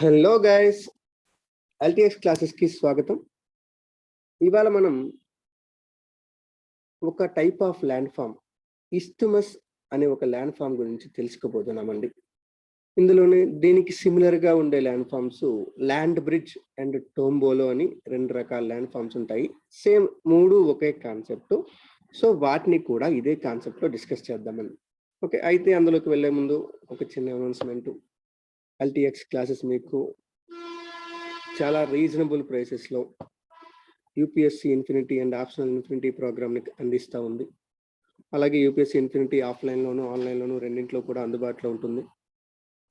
Hello guys, LTX క్లాసెస్కి స్వాగతం. ఇవాళ మనం ఒక టైప్ ఆఫ్ ల్యాండ్ ఫామ్ ఇస్థుమస్ అనే ఒక ల్యాండ్ ఫామ్ గురించి తెలుసుకోబోతున్నామండి. ఇందులోనే దీనికి సిమిలర్గా ఉండే land forms land bridge and tombolo అని రెండు రకాల ల్యాండ్ ఫామ్స్ ఉంటాయి. సేమ్ మూడు ఒకే కాన్సెప్ట్. సో వాటిని కూడా ఇదే కాన్సెప్ట్లో డిస్కస్ చేద్దామని. ఓకే, అయితే అందులోకి వెళ్ళే ముందు ఒక చిన్న అనౌన్స్మెంట్. ఎల్టీఎక్స్ క్లాసెస్ మీకు చాలా రీజనబుల్ ప్రైసెస్లో UPSC infinity and optional infinity ప్రోగ్రామ్ని అందిస్తూ ఉంది. అలాగే యూపీఎస్సీ ఇన్ఫినిటీ ఆఫ్లైన్లోను ఆన్లైన్లోను రెండింటిలో కూడా అందుబాటులో ఉంటుంది.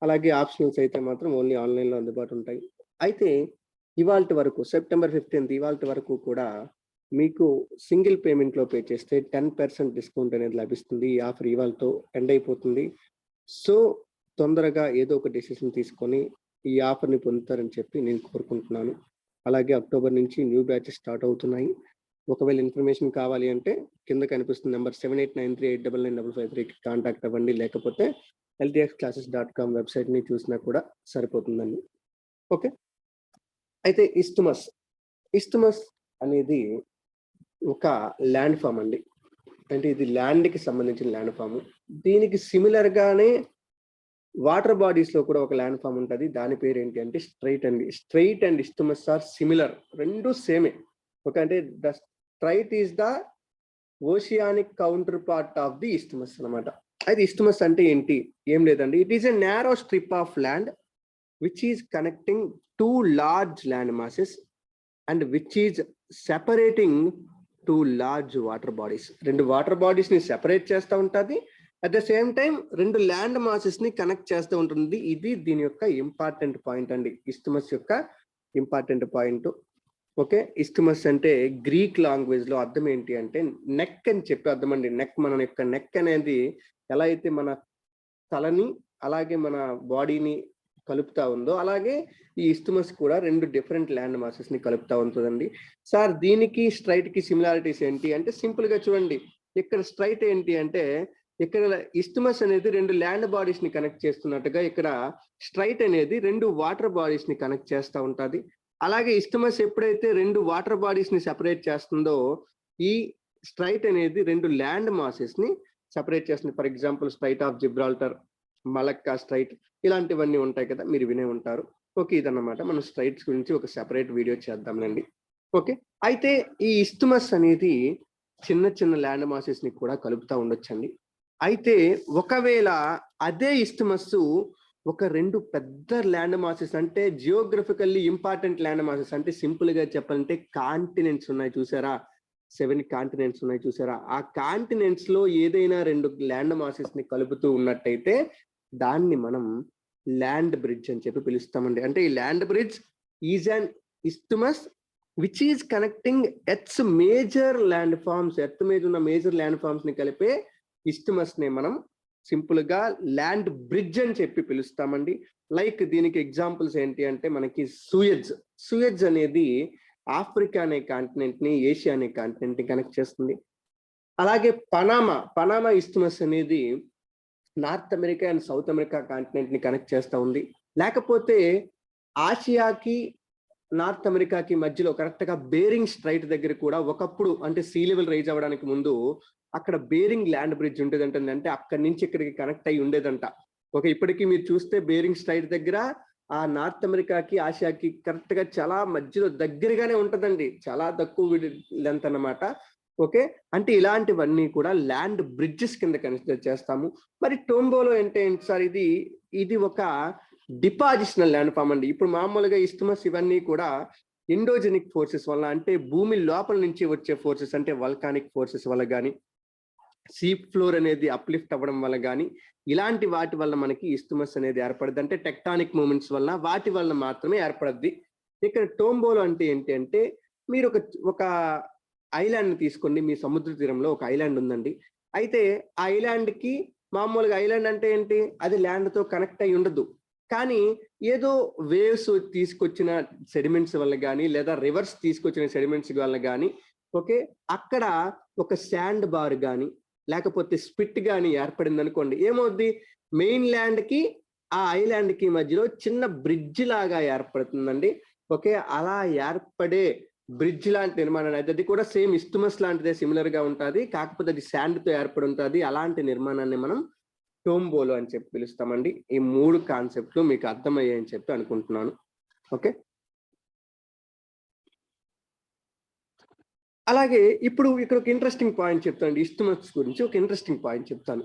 అలాగే ఆప్షనల్స్ అయితే మాత్రం ఓన్లీ ఆన్లైన్లో అందుబాటు ఉంటాయి. అయితే ఇవాళ వరకు సెప్టెంబర్ 15 ఇవాళ వరకు కూడా మీకు సింగిల్ పేమెంట్లో పే చేస్తే 10% డిస్కౌంట్ అనేది లభిస్తుంది. ఈ ఆఫర్ ఇవాళతో ఎండ్ అయిపోతుంది. సో తొందరగా ఏదో ఒక డెసిషన్ తీసుకొని ఈ ఆఫర్ని పొందుతారని చెప్పి నేను కోరుకుంటున్నాను. అలాగే అక్టోబర్ నుంచి న్యూ బ్యాచెస్ స్టార్ట్ అవుతున్నాయి. ఒకవేళ ఇన్ఫర్మేషన్ కావాలి అంటే కింద కనిపిస్తున్న నెంబర్ 7893899553కి కాంటాక్ట్ అవ్వండి. లేకపోతే ltxclasses.com వెబ్సైట్ని చూసినా కూడా సరిపోతుందండి. ఓకే, అయితే ఇస్థుమస్ అనేది ఒక ల్యాండ్ ఫామ్ అండి. అంటే ఇది ల్యాండ్కి సంబంధించిన ల్యాండ్ ఫామ్. దీనికి సిమిలర్గానే వాటర్ బాడీస్ లో కూడా ఒక ల్యాండ్ ఫామ్ ఉంటుంది. దాని పేరు ఏంటి అంటే strait and isthmus are similar, రెండు సేమే. ఓకే, అంటే the strait is the oceanic counterpart of the isthmus అనమాట. అయితే ఇస్థుమస్ అంటే ఏంటి? ఏం లేదండి, it is a narrow strip of land which is connecting two large land masses and which is separating two large water bodies. రెండు water bodies ని separate చేస్తూ ఉంటుంది. అట్ ద సేమ్ టైం రెండు ల్యాండ్ మాసెస్ ని connect చేస్తూ ఉంటుంది. ఇది దీని యొక్క ఇంపార్టెంట్ పాయింట్ అండి, ఇస్థుమస్ యొక్క ఇంపార్టెంట్ పాయింట్. ఓకే, ఇస్థుమస్ అంటే గ్రీక్ లాంగ్వేజ్ లో అర్థం ఏంటి అంటే నెక్ అని చెప్పి అర్థం అండి. మన యొక్క నెక్ అనేది ఎలా అయితే మన తలని అలాగే మన బాడీని కలుపుతా ఉందో, అలాగే ఈ ఇస్థుమస్ కూడా రెండు డిఫరెంట్ ల్యాండ్ మాసెస్ ని కలుపుతా ఉంటుందండి. సార్ దీనికి స్ట్రైట్ కి సిమిలారిటీస్ ఏంటి అంటే సింపుల్ గా చూడండి. ఇక్కడ స్ట్రైట్ ఏంటి అంటే ఇక్కడ ఇస్థుమస్ అనేది రెండు ల్యాండ్ బాడీస్ ని కనెక్ట్ చేస్తున్నట్టుగా ఇక్కడ స్ట్రైట్ అనేది రెండు వాటర్ బాడీస్ ని కనెక్ట్ చేస్తూ ఉంటుంది. అలాగే ఇస్థుమస్ ఎప్పుడైతే రెండు వాటర్ బాడీస్ ని సెపరేట్ చేస్తుందో, ఈ స్ట్రైట్ అనేది రెండు ల్యాండ్ మాసెస్ ని సెపరేట్ చేస్తుంది. For example straight of Gibraltar, Malacca straight, ఇలాంటివన్నీ ఉంటాయి కదా, మీరు వినే ఉంటారు. ఓకే, ఇదన్నమాట. మనం స్ట్రైట్స్ గురించి ఒక సెపరేట్ వీడియో చేద్దాంలేండి. ఓకే, అయితే ఈ ఇస్థుమస్ అనేది చిన్న చిన్న ల్యాండ్ మాసెస్ ని కూడా కలుపుతూ ఉండొచ్చండి. అయితే ఒకవేళ అదే ఇస్థుమస్ ఒక రెండు పెద్ద ల్యాండ్ మాసెస్, అంటే జియోగ్రఫికల్లీ ఇంపార్టెంట్ ల్యాండ్ మాసెస్, అంటే సింపుల్ గా చెప్పాలంటే కాంటినెంట్స్ ఉన్నాయి చూసారా, 7 కాంటినెంట్స్ ఉన్నాయి చూసారా, ఆ కాంటినెంట్స్ లో ఏదైనా రెండు ల్యాండ్ మాసెస్ ని కలుపుతూ ఉన్నట్టయితే దాన్ని మనం ల్యాండ్ బ్రిడ్జ్ అని చెప్పి పిలుస్తామండి. అంటే ఈ land bridge is an isthmus which is connecting earth's major land forms. Earth మీద ఉన్న మేజర్ ల్యాండ్ ఫార్మ్స్ ని కలిపే ఇస్థుమస్ ని మనం సింపుల్ గా ల్యాండ్ బ్రిడ్జ్ అని చెప్పి పిలుస్తామండి. లైక్ దీనికి ఎగ్జాంపుల్స్ ఏంటి అంటే మనకి సూయజ్ అనేది ఆఫ్రికా అనే కాంటినెంట్ ని ఏషియా అనే కాంటినెంట్ ని కనెక్ట్ చేస్తుంది. అలాగే పనామా ఇస్థుమస్ అనేది north America and south America continent ని కనెక్ట్ చేస్తూ ఉంది. లేకపోతే ఆసియాకి నార్త్ అమెరికాకి మధ్యలో కరెక్ట్ గా బేరింగ్ స్ట్రైట్ దగ్గర కూడా ఒకప్పుడు, అంటే సీ లెవెల్ రైజ్ అవ్వడానికి ముందు అక్కడ బేరింగ్ ల్యాండ్ బ్రిడ్జ్ ఉండేదంట. అంటే అక్కడి నుంచి ఇక్కడికి కనెక్ట్ అయ్యి ఉండేదంట. ఓకే, ఇప్పటికీ మీరు చూస్తే బేరింగ్ స్ట్రైట్ దగ్గర ఆ నార్త్ అమెరికాకి ఆసియాకి కరెక్ట్ గా చాలా మధ్యలో దగ్గరగానే ఉంటుందండి, చాలా తక్కువ లెంత్ అన్నమాట. ఓకే, అంటే ఇలాంటివన్నీ కూడా ల్యాండ్ బ్రిడ్జెస్ కింద కన్సిడర్ చేస్తాము. మరి టోంబోలో అంటే ఏంటి సార్? ఇది ఒక డిపాజిషనల్ ల్యాండ్ ఫామ్ అండి. ఇప్పుడు మామూలుగా ఇస్థుమస్ ఇవన్నీ కూడా ఎండోజెనిక్ ఫోర్సెస్ వల్ల, అంటే భూమి లోపల నుంచి వచ్చే ఫోర్సెస్, అంటే వల్కానిక్ ఫోర్సెస్ వల్ల కానీ, సీ ఫ్లోర్ అనేది అప్లిఫ్ట్ అవ్వడం వల్ల కానీ, ఇలాంటి వాటి వల్ల మనకి ఇస్థుమస్ అనేది ఏర్పడుద్ది. అంటే టెక్టానిక్ మూమెంట్స్ వల్ల, వాటి వల్ల మాత్రమే ఏర్పడుద్ది. ఇక్కడ టోంబోలో అంటే ఏంటి అంటే మీరు ఒక ఐలాండ్ తీసుకోండి. మీ సముద్ర తీరంలో ఒక ఐలాండ్ ఉందండి. అయితే ఆ ఐలాండ్ కి మామూలుగా ఐలాండ్ అంటే ఏంటి, అది ల్యాండ్ తో కనెక్ట్ అయి ఉండదు. కానీ ఏదో వేవ్స్ తీసుకొచ్చిన సెడిమెంట్స్ వల్ల కానీ, లేదా రివర్స్ తీసుకొచ్చిన సెడిమెంట్స్ వల్ల కానీ, ఓకే, అక్కడ ఒక శాండ్ బార్ కానీ లేకపోతే స్పిట్ కానీ ఏర్పడింది అనుకోండి, ఏమవుద్ది? మెయిన్ ల్యాండ్ కి ఆ ఐలాండ్ కి మధ్యలో చిన్న బ్రిడ్జ్ లాగా ఏర్పడుతుందండి. ఓకే, అలా ఏర్పడే బ్రిడ్జ్ లాంటి నిర్మాణం అయితే అది కూడా సేమ్ ఇస్తుమస్ లాంటిదే, సిమిలర్ గా ఉంటుంది. కాకపోతే అది శాండ్ తో ఏర్పడి ఉంటుంది. అలాంటి నిర్మాణాన్ని మనం టోంబోలో అని చెప్పి పిలుస్తామండి. ఈ 3 కాన్సెప్ట్లు మీకు అర్థమయ్యాయని చెప్పి అనుకుంటున్నాను. ఓకే, అలాగే ఇప్పుడు ఇక్కడ ఒక ఇంట్రెస్టింగ్ పాయింట్ చెప్తాను. ఇస్తుమస్ గురించి ఒక ఇంట్రెస్టింగ్ పాయింట్ చెప్తాను.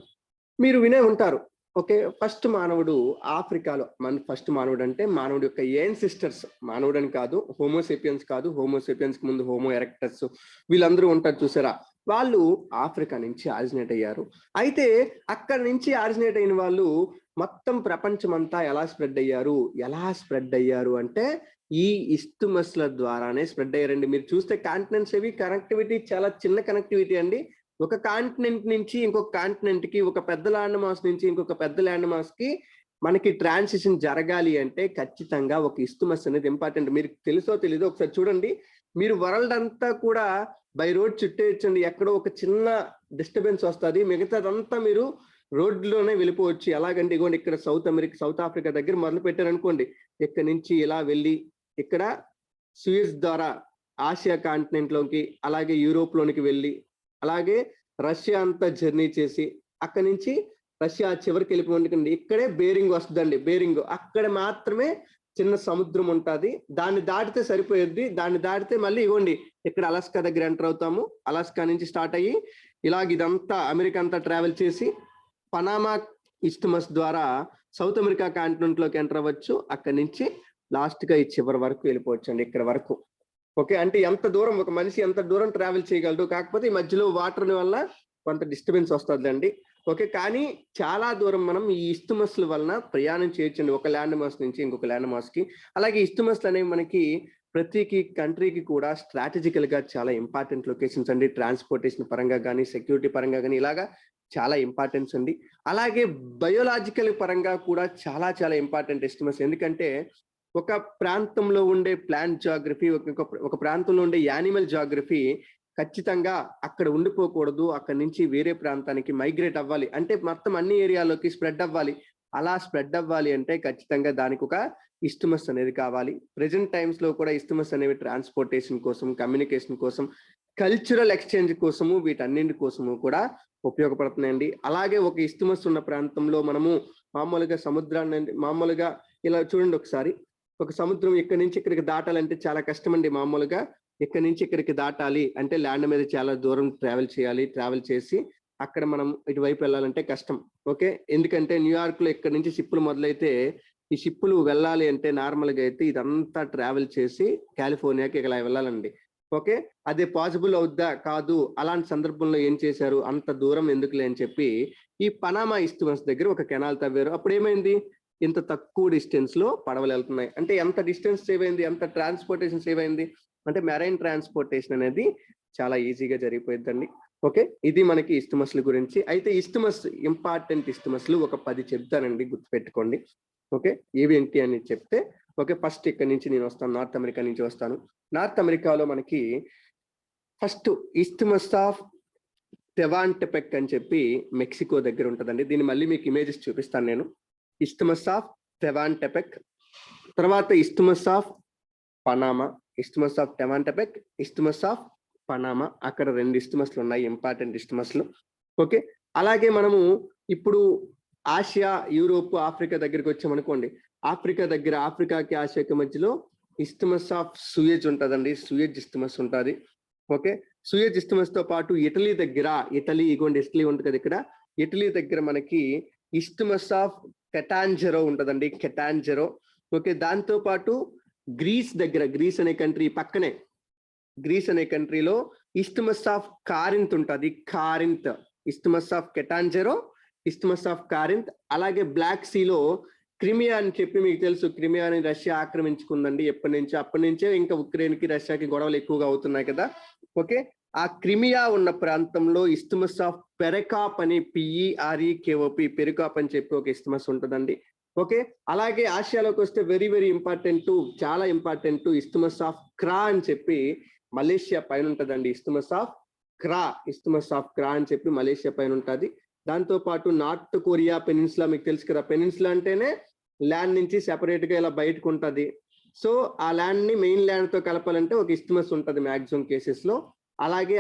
మీరు వినే ఉంటారు. ఓకే, ఫస్ట్ మానవుడు ఆఫ్రికాలో, ఫస్ట్ మానవుడు అంటే మానవుడి యొక్క ఏన్సిస్టర్స్, మానవుడు అని కాదు, హోమోసేపియన్స్ కాదు, హోమోసేపియన్స్ కి ముందు హోమో ఎరెక్టస్ వీళ్ళందరూ ఉంటారు చూసారా, వాళ్ళు ఆఫ్రికా నుంచి ఆరిజినేట్ అయ్యారు. అయితే అక్కడ నుంచి ఆరిజినేట్ అయిన వాళ్ళు మొత్తం ప్రపంచం అంతా ఎలా స్ప్రెడ్ అయ్యారు అంటే ఈ ఇస్తుమస్ల ద్వారానే స్ప్రెడ్ అయ్యారండి. మీరు చూస్తే కాంటినెంట్స్ ఏవి కనెక్టివిటీ చాలా చిన్న కనెక్టివిటీ అండి. ఒక కాంటినెంట్ నుంచి ఇంకొక కాంటినెంట్ కి, ఒక పెద్ద ల్యాండ్ మాస్ నుంచి ఇంకొక పెద్ద ల్యాండ్ మాస్ కి మనకి ట్రాన్సిషన్ జరగాలి అంటే ఖచ్చితంగా ఒక ఇస్తుమస్ అనేది ఇంపార్టెంట్. మీరు తెలుసో తెలీదో ఒకసారి చూడండి. మీరు వరల్డ్ అంతా కూడా బై రోడ్ చుట్టేయచ్చండి, ఎక్కడో ఒక చిన్న డిస్టర్బెన్స్ వస్తుంది, మిగతాదంతా మీరు రోడ్లోనే వెళ్ళిపోవచ్చు. ఎలాగంటే ఇగోండి, ఇక్కడ సౌత్ ఆఫ్రికా దగ్గర మొదలు పెట్టారనుకోండి, ఇక్కడ నుంచి ఇలా వెళ్ళి ఇక్కడ సూయజ్ ద్వారా ఆసియా కాంటినెంట్ లోకి, అలాగే యూరోప్ లోనికి వెళ్ళి, అలాగే రష్యా అంతా జర్నీ చేసి అక్కడి నుంచి రష్యా చివరికి వెళ్ళిపోండి, ఇక్కడే బేరింగ్ వస్తుందండి. బేరింగ్ అక్కడ మాత్రమే చిన్న సముద్రం ఉంటుంది, దాన్ని దాటితే సరిపోయేది. దాన్ని దాటితే మళ్ళీ ఇవ్వండి ఇక్కడ అలాస్కా దగ్గర ఎంటర్ అవుతాము. అలాస్కా నుంచి స్టార్ట్ అయ్యి ఇలాగ ఇదంతా అమెరికా అంతా ట్రావెల్ చేసి పనామా ఇస్తుమస్ ద్వారా సౌత్ అమెరికా కాంటినెంట్ లోకి ఎంటర్ అవ్వచ్చు. అక్కడి నుంచి లాస్ట్ గా ఈ చివరి వరకు వెళ్ళిపోవచ్చు అండి, ఇక్కడ వరకు. ఓకే, అంటే ఎంత దూరం ఒక మనిషి ఎంత దూరం ట్రావెల్ చేయగలడు, కాకపోతే ఈ మధ్యలో వాటర్ వల్ల కొంత డిస్టర్బెన్స్ వస్తుందండి. ఓకే, కానీ చాలా దూరం మనం ఈ ఇస్తుమస్ల వలన ప్రయాణం చేయొచ్చండి, ఒక ల్యాండ్ మాస్ నుంచి ఇంకొక ల్యాండ్ మాస్ కి. అలాగే ఇస్తుమస్లు అనేవి మనకి ప్రతి కంట్రీకి కూడా స్ట్రాటజికల్ గా చాలా ఇంపార్టెంట్ లొకేషన్స్ అండి. ట్రాన్స్పోర్టేషన్ పరంగా కానీ, సెక్యూరిటీ పరంగా కానీ ఇలాగా చాలా ఇంపార్టెన్స్ అండి. అలాగే బయోలాజికల్ పరంగా కూడా చాలా చాలా ఇంపార్టెంట్ ఇస్తుమస్. ఎందుకంటే ఒక ప్రాంతంలో ఉండే ప్లాంట్ జాగ్రఫీ, ఒక ప్రాంతంలో ఉండే యానిమల్ జాగ్రఫీ ఖచ్చితంగా అక్కడ ఉండిపోకూడదు, అక్కడి నుంచి వేరే ప్రాంతానికి మైగ్రేట్ అవ్వాలి, అంటే మొత్తం అన్ని ఏరియాలోకి స్ప్రెడ్ అవ్వాలి. అలా స్ప్రెడ్ అవ్వాలి అంటే ఖచ్చితంగా దానికి ఒక ఇస్తుమస్ అనేది కావాలి. ప్రెజెంట్ టైమ్స్ లో కూడా ఇస్తుమస్ అనేవి ట్రాన్స్పోర్టేషన్ కోసం, కమ్యూనికేషన్ కోసం, కల్చరల్ ఎక్స్చేంజ్ కోసము, వీటన్నింటి కోసము కూడా ఉపయోగపడుతున్నాయండి. అలాగే ఒక ఇస్తుమస్ ఉన్న ప్రాంతంలో మనము మామూలుగా సముద్రాన్ని, మామూలుగా ఇలా చూడండి ఒకసారి, ఒక సముద్రం ఇక్కడి నుంచి ఇక్కడికి దాటాలంటే చాలా కష్టం అండి. మామూలుగా ఇక్కడి నుంచి ఇక్కడికి దాటాలి అంటే ల్యాండ్ మీద చాలా దూరం ట్రావెల్ చేయాలి. ట్రావెల్ చేసి అక్కడ మనం ఇటువైపు వెళ్ళాలంటే కష్టం. ఓకే, ఎందుకంటే న్యూయార్క్ లో ఇక్కడ నుంచి షిప్పులు మొదలైతే ఈ షిప్పులు వెళ్ళాలి అంటే నార్మల్ గా అయితే ఇదంతా ట్రావెల్ చేసి కాలిఫోర్నియాకి ఇలా వెళ్ళాలండి. ఓకే, అదే పాసిబుల్ అవుద్దా కాదు. అలాంటి సందర్భంలో ఏం చేశారు, అంత దూరం ఎందుకులే అని చెప్పి ఈ పనామా ఇస్తుమస్ దగ్గర ఒక కెనాల్ తవ్వారు. అప్పుడు ఏమైంది, ఇంత తక్కువ డిస్టెన్స్ లో పడవలు వెళ్తున్నాయి. అంటే ఎంత డిస్టెన్స్ సేవ్ అయింది, ఎంత ట్రాన్స్పోర్టేషన్ సేవ్ అయింది అంటే మెరైన్ ట్రాన్స్పోర్టేషన్ అనేది చాలా ఈజీగా జరిగిపోయిందండి. ఓకే, ఇది మనకి ఇస్తుమస్ల గురించి. అయితే ఇస్తుమస్ ఇంపార్టెంట్ ఇస్తుమస్లు ఒక 10 చెప్తానండి, గుర్తుపెట్టుకోండి. ఓకే, ఏవేంటి అని చెప్తే, ఓకే, ఫస్ట్ ఇక్కడ నుంచి నేను వస్తాను, నార్త్ అమెరికా నుంచి వస్తాను. నార్త్ అమెరికాలో మనకి ఫస్ట్ ఇస్తుమస్ ఆఫ్ టెవాంటెపెక్ అని చెప్పి మెక్సికో దగ్గర ఉంటుందండి. దీన్ని మళ్ళీ మీకు ఇమేజెస్ చూపిస్తాను నేను. ఇస్తుమస్ ఆఫ్ టెవాంటెపెక్, తర్వాత isthmus of Panama, isthmus of Tehuantepec, isthmus of Panama. అక్కడ 2 ఇస్తుమస్లు ఉన్నాయి, ఇంపార్టెంట్ ఇస్తుమస్లు. ఓకే, అలాగే మనము ఇప్పుడు ఆసియా, యూరోప్, ఆఫ్రికా దగ్గరికి వచ్చామనుకోండి. ఆఫ్రికాకి ఆసియాకి మధ్యలో ఇస్తుమస్ ఆఫ్ సూయజ్ ఉంటుందండి, సూయజ్ ఇస్తుమస్ ఉంటుంది. ఓకే, సూయజ్ ఇస్తుమస్ తో పాటు ఇటలీ ఇగోండి ఇటలీ ఉంటుంది కదా ఇక్కడ. ఇటలీ దగ్గర మనకి ఇస్తుమస్ ఆఫ్ కెటాంజెరో ఉంటుందండి, కెటాంజెరో. ఓకే, దాంతో పాటు గ్రీస్ అనే కంట్రీ పక్కనే, గ్రీస్ అనే కంట్రీలో ఇస్తుమస్ ఆఫ్ కారింత్ ఉంటుంది. ఇస్తుమస్ ఆఫ్ కెటాంజెరో, ఇస్తుమస్ ఆఫ్ కారింత్. అలాగే బ్లాక్ సీలో క్రిమియా అని చెప్పి మీకు తెలుసు, క్రిమియాని రష్యా ఆక్రమించుకుందండి అప్పటి నుంచే ఇంకా ఉక్రెయిన్ కి రష్యాకి గొడవలు ఎక్కువగా అవుతున్నాయి కదా. ఓకే, ఆ క్రిమియా ఉన్న ప్రాంతంలో ఇస్తుమస్ ఆఫ్ పెరెకాప్ అని, PEREKOP, పెరికాప్ అని చెప్పి ఒక ఇస్తుమస్ ఉంటుందండి. ఓకే, అలాగే ఆసియాలోకి వస్తే వెరీ వెరీ ఇంపార్టెంట్, చాలా ఇంపార్టెంట్ ఇస్తుమస్ ఆఫ్ క్రా అని చెప్పి మలేషియా పైన ఉంటుందండి. ఇస్తుమస్ ఆఫ్ క్రా అని చెప్పి మలేషియా పైన ఉంటుంది. దాంతో పాటు నార్త్ కొరియా పెనిన్సులా, మీకు తెలుసు కదా, పెనిన్సులా అంటేనే ల్యాండ్ నుంచి సెపరేట్ గా ఇలా బయటకు ఉంటుంది. సో ఆ ల్యాండ్ ని మెయిన్ ల్యాండ్ తో కలపాలంటే ఒక ఇస్థమస్ ఉంటుంది మాక్సిమం కేసెస్ లో. అలాగే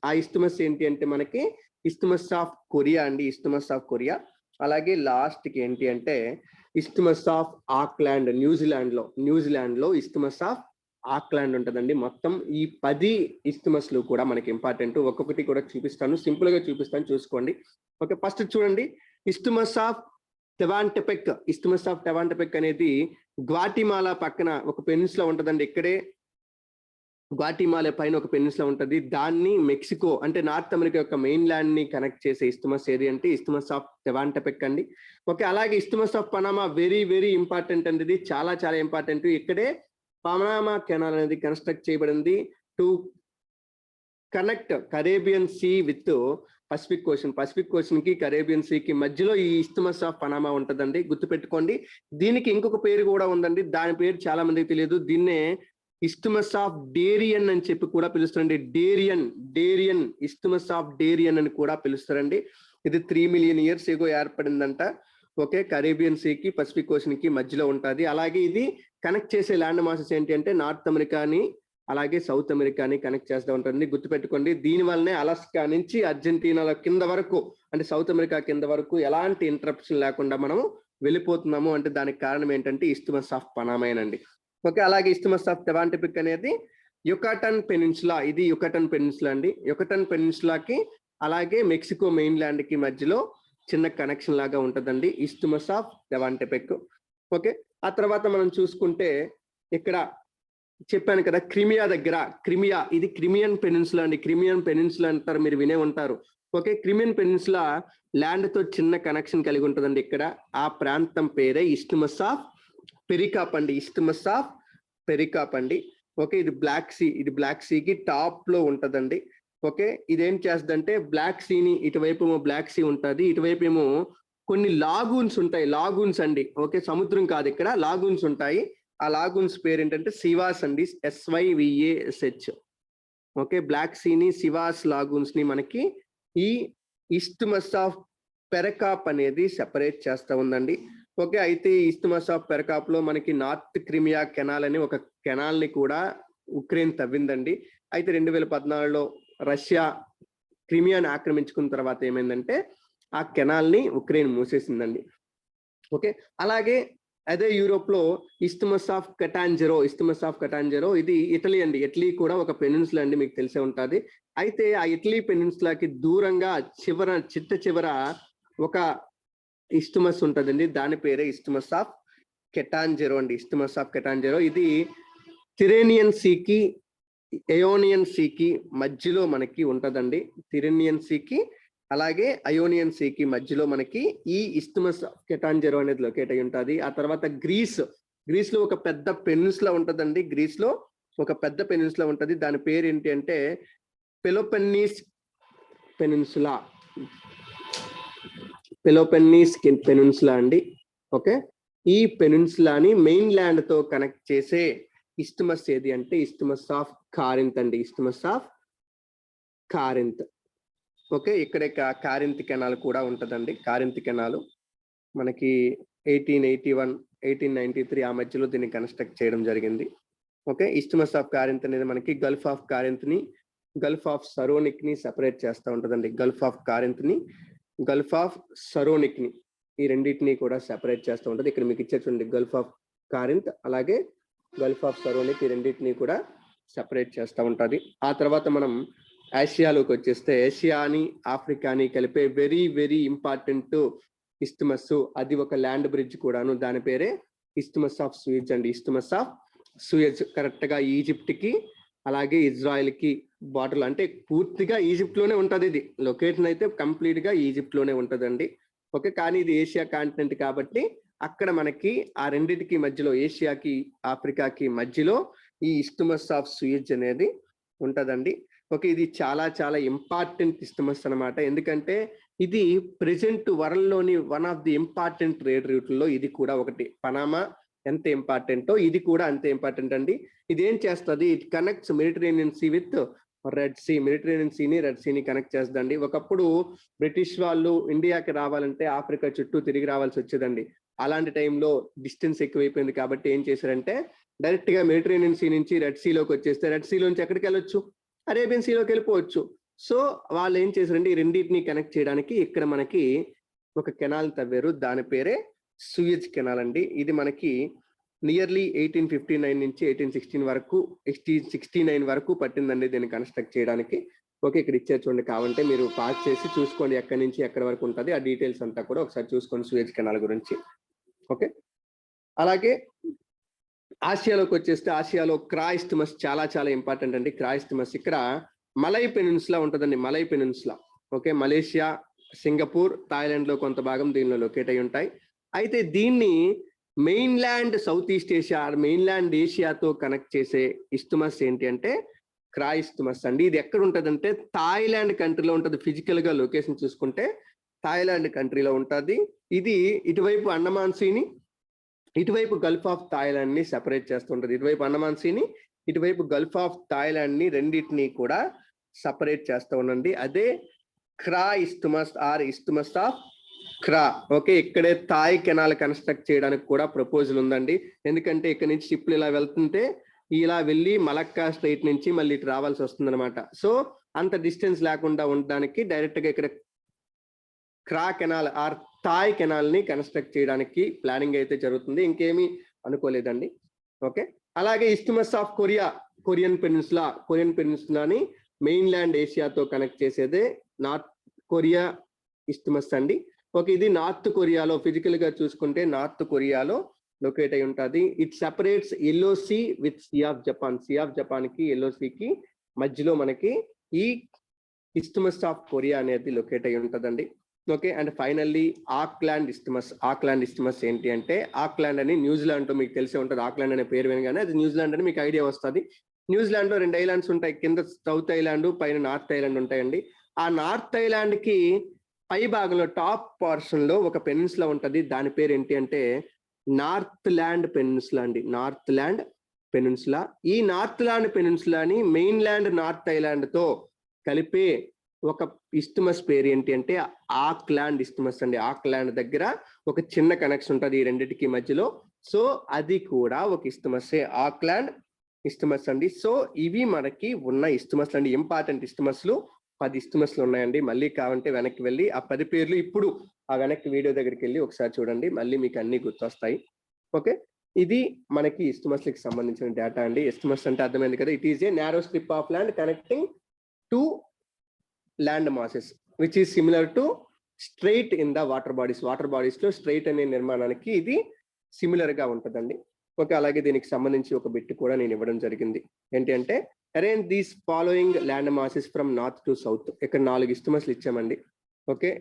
ఆ ఇస్థమస్ ఏంటి అంటే మనకి ఇస్థమస్ ఆఫ్ కొరియా అండి, ఇస్థమస్ ఆఫ్ కొరియా. అలాగే లాస్ట్ కి ఏంటి అంటే ఇస్థమస్ ఆఫ్ ఆక్లాండ్, న్యూజిలాండ్ లో ఇస్థమస్ ఆఫ్ ఆక్లాండ్ ఉంటుందండి. మొత్తం ఈ 10 ఇస్థమస్లు కూడా మనకి ఇంపార్టెంట్. ఒక్కొక్కటి కూడా చూపిస్తాను, సింపుల్ గా చూపిస్తాను, చూసుకోండి. ఓకే, ఫస్ట్ చూడండి ఇస్థమస్ ఆఫ్ టెవాంటెపెక్. ఇస్థమస్ ఆఫ్ టెవాంటెపెక్ అనేది గ్వాటిమాలా పక్కన ఒక పెనిన్సులా ఉంటుందండి. ఇక్కడే గ్వాటిమాలా పైన ఒక పెనిన్సులా ఉంటుంది. దాన్ని మెక్సికో అంటే నార్త్ అమెరికా యొక్క మెయిన్ ల్యాండ్ ని కనెక్ట్ చేసే ఇస్థమస్ ఏది అంటే ఇస్థమస్ ఆఫ్ టెవాంటెపెక్ అండి. ఓకే, అలాగే isthmus of Panama very very important అండి. ఇది చాలా చాలా ఇంపార్టెంట్. ఇక్కడే పనామా కెనాల్ అనేది కన్స్ట్రక్ట్ చేయబడింది to connect Caribbean sea with Pacific ocean. Pacific ocean కి కరేబియన్ సీ కి మధ్యలో ఈ ఇస్థమస్ ఆఫ్ పనామా ఉంటుందండి. గుర్తుపెట్టుకోండి. దీనికి ఇంకొక పేరు కూడా ఉందండి, దాని పేరు చాలా మందికి తెలియదు. దీన్నే ఇస్థమస్ ఆఫ్ డేరియన్ అని చెప్పి కూడా పిలుస్తారండి. డేరియన్ ఇస్థమస్ ఆఫ్ డేరియన్ అని కూడా పిలుస్తారండి. ఇది 3 మిలియన్ ఇయర్స్ ఎగో ఏర్పడిందంట. ఓకే, కరేబియన్ సీ కి పసిఫిక్ ఓషన్ కి మధ్యలో ఉంటుంది. అలాగే ఇది కనెక్ట్ చేసే ల్యాండ్ మాసెస్ ఏంటి అంటే నార్త్ అమెరికాని అలాగే సౌత్ అమెరికాని కనెక్ట్ చేస్తూ ఉంటుంది. గుర్తుపెట్టుకోండి. దీని వల్లనే అలస్కా నుంచి అర్జెంటీనాల కింద వరకు అంటే సౌత్ అమెరికా కింద వరకు ఎలాంటి ఇంటరప్షన్ లేకుండా మనం వెళ్ళిపోతున్నాము. అంటే దానికి కారణం ఏంటంటే ఇస్థమస్ ఆఫ్ పనామేనండి. ఓకే, అలాగే ఇస్థమస్ ఆఫ్ టెవాంటెపిక్ అనేది యుకటన్ పెనిన్సులా. ఇది యుకటన్ పెనిన్సులా అండి. యుకటన్ పెనిన్సులాకి అలాగే మెక్సికో మెయిన్ ల్యాండ్ కి మధ్యలో చిన్న కనెక్షన్ లాగా ఉంటుందండి ఇస్థమస్ ఆఫ్ టెవాంటెపిక్. ఓకే, ఆ తర్వాత మనం చూసుకుంటే ఇక్కడ చెప్పాను కదా క్రిమియా దగ్గర, క్రిమియా ఇది క్రిమియన్ పెనిన్సులా అండి. క్రిమియన్ పెనిన్సులా అంటారు, మీరు వినే ఉంటారు. ఓకే, క్రిమియన్ పెనిన్సులా ల్యాండ్ తో చిన్న కనెక్షన్ కలిగి ఉంటుందండి. ఇక్కడ ఆ ప్రాంతం పేరే ఇస్థమస్ ఆఫ్ పెరికాప్ అండి. ఇస్థమస్ ఆఫ్ పెరికాప్ అండి. ఓకే, ఇది బ్లాక్ సీకి టాప్ లో ఉంటదండి. ఓకే, ఇదేం చేస్తుందంటే బ్లాక్ సీని ఇటువైపు ఏమో బ్లాక్ సీ ఉంటుంది, ఇటువైపు ఏమో కొన్ని లాగూన్స్ ఉంటాయి. లాగూన్స్ అండి. ఓకే, సముద్రం కాదు, ఇక్కడ లాగూన్స్ ఉంటాయి. ఆ లాగూన్స్ పేరు ఏంటంటే సివాస్ అండి, SYVASH. ఓకే, బ్లాక్ సీని సివాస్ లాగూన్స్ ని మనకి ఈ ఇస్థమస్ ఆఫ్ పెరకాప్ అనేది సెపరేట్ చేస్తా ఉందండి. ఓకే, అయితే ఇస్థమస్ ఆఫ్ పెరకాప్ లో మనకి నార్త్ క్రిమియా కెనాల్ అని ఒక కెనాల్ ని కూడా ఉక్రెయిన్ తవ్విందండి. అయితే 2014లో రష్యా క్రిమియాని ఆక్రమించుకున్న తర్వాత ఏమైందంటే ఆ కెనాల్ ని ఉక్రెయిన్ మూసేసిందండి. ఓకే, అలాగే అదే యూరోప్ లో ఇస్థమస్ ఆఫ్ కటాంజెరో ఇది ఇటలీ అండి. ఇటలీ కూడా ఒక పెనిన్సులా అండి, మీకు తెలిసే ఉంటుంది. అయితే ఆ ఇటలీ పెనిన్సులాకి దూరంగా చివర ఒక ఇస్థమస్ ఉంటుందండి. దాని పేరే ఇస్థమస్ ఆఫ్ కెటాంజెరో అండి. ఇస్థమస్ ఆఫ్ కెటాంజెరో ఇది తిరేనియన్ సీకి అయోనియన్ సీకి మధ్యలో మనకి ఉంటదండి. తిరేనియన్ సీకి అలాగే అయోనియన్ సీకి మధ్యలో మనకి ఈ ఇస్థమస్ ఆఫ్ కెటాంజెరో అనేది లొకేట్ అయి ఉంటుంది. ఆ తర్వాత గ్రీస్ లో ఒక పెద్ద పెనిన్సులా ఉంటుందండి. గ్రీస్ లో ఒక పెద్ద పెనిన్సులా ఉంటుంది. దాని పేరు ఏంటి అంటే పెలోపెన్నీస్ పెనిన్సులా అండి. ఓకే, ఈ పెనిన్సులాని మెయిన్ ల్యాండ్ తో కనెక్ట్ చేసే ఇస్థమస్ ఏది అంటే ఇస్థమస్ ఆఫ్ కారింత్ అండి. ఇస్థమస్ ఆఫ్ కారింత్. ఓకే, ఇక్కడే కారింత్ కెనాల్ కూడా ఉంటుందండి. కారింత్ కెనాల్ మనకి 1881, 1893 ఆ మధ్యలో దీన్ని కన్స్ట్రక్ట్ చేయడం జరిగింది. ఓకే, ఇస్థమస్ ఆఫ్ కారింత్ అనేది మనకి గల్ఫ్ ఆఫ్ కారింత్ ని గల్ఫ్ ఆఫ్ సరోనిక్ ని సెపరేట్ చేస్తూ ఉంటుందండి. గల్ఫ్ ఆఫ్ కారింత్ ని గల్ఫ్ ఆఫ్ సరోనిక్ ని ఈ రెండింటిని కూడా సెపరేట్ చేస్తూ ఉంటుంది. ఇక్కడ మీకు ఇచ్చే చూడండి గల్ఫ్ ఆఫ్ కారింత్ అలాగే గల్ఫ్ ఆఫ్ సరోనిక్ ఈ రెండింటిని కూడా సెపరేట్ చేస్తూ ఉంటుంది. ఆ తర్వాత మనం ఆసియాలోకి వచ్చేస్తే ఏషియాని ఆఫ్రికాని కలిపే వెరీ వెరీ ఇంపార్టెంట్ ఇస్థమస్. అది ఒక ల్యాండ్ బ్రిడ్జ్ కూడాను. దాని పేరే ఇస్థమస్ ఆఫ్ సూయజ్ అండి. ఇస్థమస్ ఆఫ్ సూయజ్ కరెక్ట్ గా ఈజిప్ట్ కి అలాగే ఇజ్రాయెల్ కి బార్డర్, అంటే పూర్తిగా ఈజిప్ట్ లోనే ఉంటది. ఇది లొకేషన్ అయితే కంప్లీట్ గా ఈజిప్ట్ లోనే ఉంటదండి. ఓకే, కానీ ఇది ఏషియా కాంటినెంట్ కాబట్టి అక్కడ మనకి ఆ రెండింటికి మధ్యలో ఏషియాకి ఆఫ్రికాకి మధ్యలో ఈ ఇస్థమస్ ఆఫ్ సూయజ్ అనేది ఉంటదండి. ఓకే, ఇది చాలా చాలా ఇంపార్టెంట్ ఇస్థమస్ అనమాట. ఎందుకంటే ఇది ప్రెసెంట్ వరల్డ్ లోని one of the important trade రూట్లో ఇది కూడా ఒకటి. పనామా ఎంత ఇంపార్టెంటో ఇది కూడా అంతే ఇంపార్టెంట్ అండి. ఇది ఏం చేస్తుంది, it connects Mediterranean sea with red sea. Mediterranean సీని రెడ్ సీని కనెక్ట్ చేస్తుందండి. ఒకప్పుడు బ్రిటిష్ వాళ్ళు ఇండియాకి రావాలంటే ఆఫ్రికా చుట్టూ తిరిగి రావాల్సి వచ్చేదండి. అలాంటి టైంలో డిస్టెన్స్ ఎక్కువైపోయింది కాబట్టి ఏం చేశారంటే డైరెక్ట్ గా మెడిటరేనియన్ సీ నుంచి రెడ్ సీలోకి వచ్చేస్తే రెడ్ సీలోంచి ఎక్కడికి వెళ్ళొచ్చు, అరేబియన్ సీలోకి వెళ్ళిపోవచ్చు. సో వాళ్ళు ఏం చేశారంటే ఈ రెండింటిని కనెక్ట్ చేయడానికి ఇక్కడ మనకి ఒక కెనాల్ తవ్వారు, దాని పేరే సూయజ్ కెనాల్ అండి. ఇది మనకి నియర్లీ 1859 నుంచి 1816 వరకు 1869 వరకు పట్టిందండి దీన్ని కన్స్ట్రక్ట్ చేయడానికి. ఓకే, ఇక్కడ ఇచ్చారు చూడండి, కావాలంటే మీరు పాస్ చేసి చూసుకోండి ఎక్కడి నుంచి ఎక్కడి వరకు ఉంటుంది, ఆ డీటెయిల్స్ అంతా కూడా ఒకసారి చూసుకోండి సూయజ్ కెనాల్ గురించి. ఓకే, అలాగే ఆసియాలోకి వచ్చేస్తే ఆసియాలో క్రా ఇస్థమస్ చాలా చాలా ఇంపార్టెంట్ అండి. క్రా ఇస్థమస్ ఇక్కడ మలై పెనిన్సులా ఉంటుందండి, Malay peninsula. Okay, Malaysia, Singapore, Thailand లో కొంత భాగం దీనిలో లొకేట్ అయి ఉంటాయి. అయితే దీన్ని mainland south east Asia, mainland ఏషియాతో కనెక్ట్ చేసే ఇస్థమస్ ఏంటి అంటే క్రా ఇస్థమస్ అండి. ఇది ఎక్కడ ఉంటుందంటే థాయిలాండ్ కంట్రీలో ఉంటుంది. ఫిజికల్ గా లొకేషన్ చూసుకుంటే థాయిలాండ్ కంట్రీలో ఉంటుంది. ఇది ఇటువైపు అండమాన్ సీని, ఇటువైపు గల్ఫ్ ఆఫ్ థాయిలాండ్ ని సెపరేట్ చేస్తుంటది. ఇటువైపు అండమాన్ సీని, ఇటువైపు గల్ఫ్ ఆఫ్ థాయిలాండ్ ని రెండింటిని కూడా సపరేట్ చేస్తూ ఉండండి. అదే క్రా ఇస్థమస్ ఆర్ ఇస్థమస్ ఆఫ్ క్రా. ఓకే, ఇక్కడే థాయ్ కెనాల్ కన్స్ట్రక్ట్ చేయడానికి కూడా ప్రపోజల్ ఉందండి. ఎందుకంటే ఇక్కడ నుంచి షిప్లు ఇలా వెళ్తుంటే ఇలా వెళ్ళి మలక్కా స్ట్రైట్ నుంచి మళ్ళీ ఇటు రావాల్సి వస్తుంది అనమాట. సో అంత డిస్టెన్స్ లేకుండా ఉండడానికి డైరెక్ట్ గా ఇక్కడ Kra canal or Thai canal ని కన్స్ట్రక్ట్ చేయడానికి ప్లానింగ్ అయితే జరుగుతుంది, ఇంకేమీ అనుకోలేదండి. ఓకే, అలాగే ఇస్థమస్ ఆఫ్ కొరియా, కొరియన్ పెనిన్సులాని మెయిన్ ల్యాండ్ ఏషియాతో కనెక్ట్ చేసేదే నార్త్ కొరియా ఇస్థమస్ అండి. ఓకే, ఇది నార్త్ కొరియాలో ఫిజికల్ గా చూసుకుంటే నార్త్ కొరియాలో లొకేట్ అయి ఉంటుంది. It separates yellow sea with sea of Japan. Sea of Japan కి ఎల్లో సీకి మధ్యలో మనకి ఈ ఇస్థమస్ ఆఫ్ కొరియా అనేది లొకేట్ అయి ఉంటుందండి. Okay, and finally Auckland isthmus. Auckland isthmus ఏంటి అంటే ఆక్లాండ్ అని న్యూజిలాండ్ లో మీకు తెలిసే ఉంటుంది. ఆక్లాండ్ అనే పేరు వినగానే అది న్యూజిలాండ్ అని మీకు ఐడియా వస్తుంది. న్యూజిలాండ్ లో 2 ఐలాండ్స్ ఉంటాయి, కింద సౌత్ ఐలాండ్, పైన నార్త్ ఐలాండ్ ఉంటాయండి. ఆ నార్త్ ఐలాండ్ కి పై భాగంలో టాప్ పోర్షన్ లో ఒక పెనిన్సులా ఉంటది, దాని పేరు ఏంటి అంటే నార్త్ ల్యాండ్ పెనిన్సులా అండి. Northland peninsula. ఈ నార్త్ ల్యాండ్ పెనిన్సులాని మెయిన్ ల్యాండ్ నార్త్ ఐలాండ్ తో కలిపే ఒక ఇస్థమస్ పేరు ఏంటి అంటే ఆక్లాండ్ ఇస్థమస్ అండి. ఆక్లాండ్ దగ్గర ఒక చిన్న కనెక్షన్ ఉంటుంది ఈ రెండింటికి మధ్యలో. సో అది కూడా ఒక ఇస్థమస్సే, ఆక్లాండ్ ఇస్థమస్ అండి. సో ఇవి మనకి ఉన్న ఇస్థమస్లు అండి, ఇంపార్టెంట్ ఇస్థమస్లు. 10 ఇస్థమస్లు ఉన్నాయండి. మళ్ళీ కావాలంటే వెనక్కి వెళ్ళి ఆ 10 పేర్లు ఇప్పుడు ఆ వెనక్కి వీడియో దగ్గరికి వెళ్ళి ఒకసారి చూడండి, మళ్ళీ మీకు అన్ని గుర్తొస్తాయి. ఓకే, ఇది మనకి ఇస్థమస్లకి సంబంధించిన డేటా అండి. ఇస్థమస్ అంటే అర్థమైంది కదా, it is a narrow strip of land connecting to land masses which is similar to straight in the water bodies. Water bodies లో స్ట్రైట్ అనే నిర్మాణానికి ఇది సిమిలర్ గా ఉంటుందండి. ఓకే, అలాగే దీనికి సంబంధించి ఒక బిట్ కూడా నేను ఇవ్వడం జరిగింది. ఏంటి అంటే arrange these following land masses from north to south. ఇక్కడ 4 ఇస్థమస్లు ఇచ్చామండి. ఓకే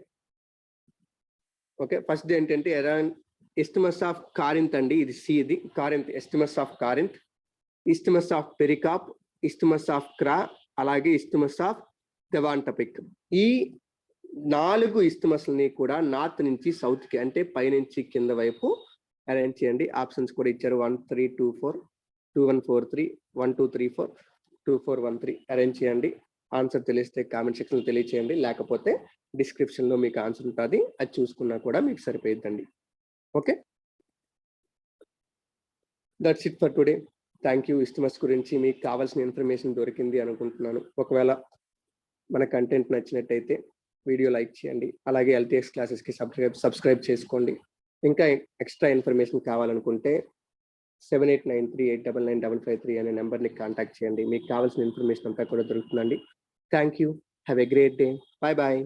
ఓకే, ఫస్ట్ ఏంటంటే అరౌండ్ ఇస్థమస్ ఆఫ్ కారింత్ అండి, ఇది సి, ఇది కారింత్, ఇస్థమస్ ఆఫ్ కారింత్, ఇస్థమస్ ఆఫ్ పెరికాప్, ఇస్థమస్ ఆఫ్ క్రా, అలాగే ఇస్థమస్ ఆఫ్ తెవాంటపిక్. ఈ 4 ఇస్థమస్లని కూడా నార్త్ నుంచి సౌత్ కి అంటే పైనుంచి కింద వైపు అరేంజ్ చేయండి. ఆప్షన్స్ కూడా ఇచ్చారు, 1 3 2 4 2 1 4 3 1 2 3 4 2 4 1 3 అరేంజ్ చేయండి. ఆన్సర్ తెలిస్తే కామెంట్ సెక్షన్ లో తెలియచేయండి, లేకపోతే డిస్క్రిప్షన్ లో మీకు ఆన్సర్ ఉంటుంది, అది చూసుకున్నా కూడా మీకు సరిపోయిద్దండి. Okay, that's it for today. Thank you. Isthmus గురించి మీకు కావాల్సిన ఇన్ఫర్మేషన్ దొరికింది అనుకుంటున్నాను. ఒకవేళ మన కంటెంట్ నచ్చినట్టయితే వీడియో లైక్ చేయండి, అలాగే ఎల్టీఎక్స్ క్లాసెస్కి సబ్స్క్రైబ్ చేసుకోండి. ఇంకా ఎక్స్ట్రా ఇన్ఫర్మేషన్ కావాలనుకుంటే 7893899553 అనే నెంబర్ని కాంటాక్ట్ చేయండి. మీకు కావాల్సిన ఇన్ఫర్మేషన్ అంతా కూడా దొరుకుతుందండి. Thank you. Have a great day. Bye bye.